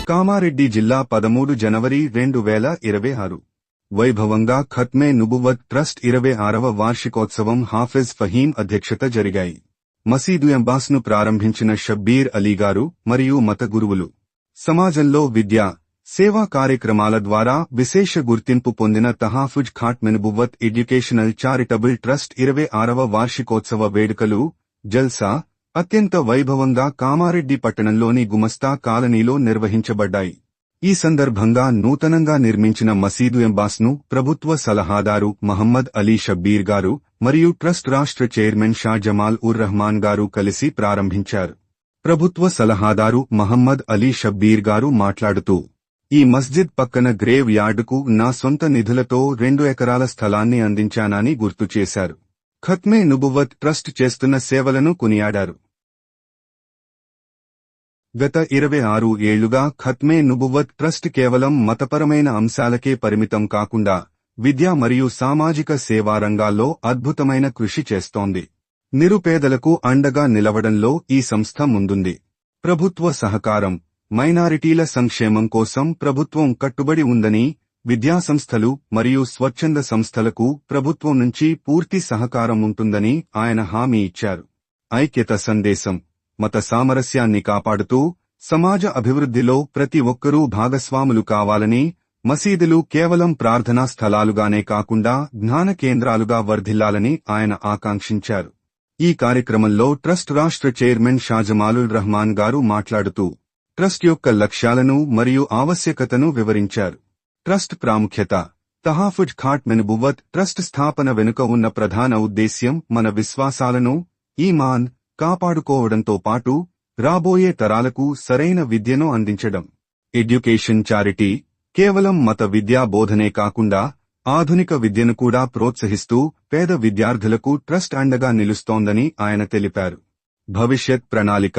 కామారెడ్డి జిల్లా 13 జనవరి 2026 వైభవంగా ఖత్మే నుబువ్వత్ ట్రస్ట్ 26వ వార్షికోత్సవం హాఫిజ్ ఫహీం అధ్యక్షత జరిగాయి. మసీదు ఎంబాస్ను ప్రారంభించిన షబ్బీర్ అలీగారు మరియు మత గురువులు సమాజంలో విద్య, సేవా కార్యక్రమాల ద్వారా విశేష గుర్తింపు పొందిన తహాఫుజ్ ఖాట్మె నుబువ్వత్ ఎడ్యుకేషనల్ చారిటబుల్ ట్రస్ట్ 26వ వార్షికోత్సవ వేడుకలు, జల్సా అత్యంత వైభవంగా కామారెడ్డి పట్టణంలోని గుమస్తా కాలనీలో నిర్వహించబడ్డాయి. ఈ సందర్భంగా నూతనంగా నిర్మించిన మసీదు ఎంబాస్ను ప్రభుత్వ సలహాదారు మహమ్మద్ అలీ షబ్బీర్ గారు మరియు ట్రస్ట్ రాష్ట్ర చైర్మన్ షా జమాల్ ఉర్ రహమాన్ గారు కలిసి ప్రారంభించారు. ప్రభుత్వ సలహాదారు మహమ్మద్ అలీ షబ్బీర్ గారు మాట్లాడుతూ, ఈ మస్జిద్ పక్కన గ్రేవ్ యార్డుకు నా సొంత నిధులతో 2 ఎకరాల స్థలాన్ని అందించానని గుర్తు చేశారు. ఖత్మే నుబువ్వత్ ట్రస్ట్ చేస్తున్న సేవలను కొనియాడారు. గత 26 ఏళ్లుగా ఖత్మే నుబువ్వత్ ట్రస్ట్ కేవలం మతపరమైన అంశాలకే పరిమితం కాకుండా విద్య మరియు సామాజిక సేవా రంగాల్లో అద్భుతమైన కృషి చేస్తోంది. నిరుపేదలకు అండగా నిలవడంలో ఈ సంస్థ ముందుంది. ప్రభుత్వ సహకారం, మైనారిటీల సంక్షేమం కోసం ప్రభుత్వం కట్టుబడి ఉందని, విద్యాసంస్థలు మరియు స్వచ్ఛంద సంస్థలకు ప్రభుత్వం నుంచి పూర్తి సహకారం ఉంటుందని ఆయన హామీ ఇచ్చారు. ఐక్యత సందేశం, మత సామరస్యాన్ని కాపాడుతూ సమాజ అభివృద్ధిలో ప్రతి ఒక్కరూ భాగస్వాములు కావాలని, మసీదులు కేవలం ప్రార్థనా స్థలాలుగానే కాకుండా జ్ఞాన కేంద్రాలుగా వర్ధిల్లాలని ఆయన ఆకాంక్షించారు. ఈ కార్యక్రమంలో ట్రస్ట్ రాష్ట్ర చైర్మన్ షాజమాలుల్ రహమాన్ గారు మాట్లాడుతూ ట్రస్ట్ యొక్క లక్ష్యాలను మరియు ఆవశ్యకతను వివరించారు. ట్రస్ట్ ప్రాముఖ్యత, తహాఫుజ్ ఖాట్మె నుబువ్వత్ ట్రస్ట్ స్థాపన వెనుక ఉన్న ప్రధాన ఉద్దేశ్యం మన విశ్వాసాలను, ఈమాన్ కాపాడుకోవడంతో పాటు రాబోయే తరాలకు సరైన విద్యను అందించడం. ఎడ్యుకేషన్ చారిటీ కేవలం మత విద్యా బోధనే కాకుండా ఆధునిక విద్యను కూడా ప్రోత్సహిస్తూ పేద విద్యార్థులకు ట్రస్ట్ అండగా నిలుస్తోందని ఆయన తెలిపారు. భవిష్యత్ ప్రణాళిక,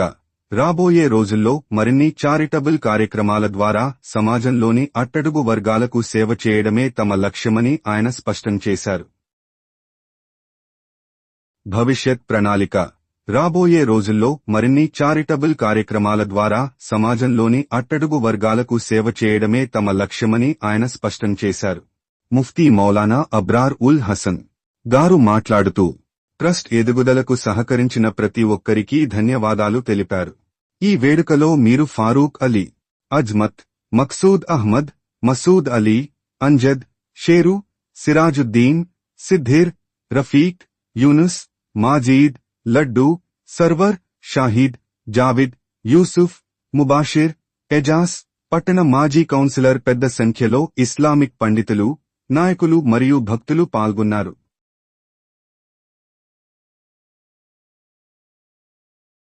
రాబోయే రోజుల్లో మరిన్ని చారిటబుల్ కార్యక్రమాల ద్వారా సమాజంలోని అట్టడుగు వర్గాలకు సేవ చేయడమే తమ లక్ష్యమని ఆయన స్పష్టం చేశారు. భవిష్యత్ ప్రణాళిక, రాబోయే రోజుల్లో మరిన్ని చారిటబుల్ కార్యక్రమాల ద్వారా సమాజంలోని అట్టడుగు వర్గాలకు సేవ చేయడమే తమ లక్ష్యమని ఆయన స్పష్టం చేశారు. ముఫ్తీ మౌలానా అబ్రార్ ఉల్ హసన్ గారు మాట్లాడుతూ ట్రస్ట్ ఎదుగుదలకు సహకరించిన ప్రతి ఒక్కరికీ ధన్యవాదాలు తెలిపారు. ఈ వేడుకలో మీరు ఫారూక్ అలీ, అజ్మత్, మక్సూద్ అహ్మద్, మసూద్ అలీ, అంజద్, షేరు, సిరాజుద్దీన్, సిద్ధిర్, రఫీక్, యూనుస్, మాజీద్, లడ్డూ, సర్వర్, షాహిద్, జావిద్, యూసుఫ్, ముబాషిర్, ఎజాస్, పట్టణ మాజీ కౌన్సిలర్ పెద్ద సంఖ్యలో ఇస్లామిక్ పండితులు, నాయకులు మరియు భక్తులు పాల్గొన్నారు.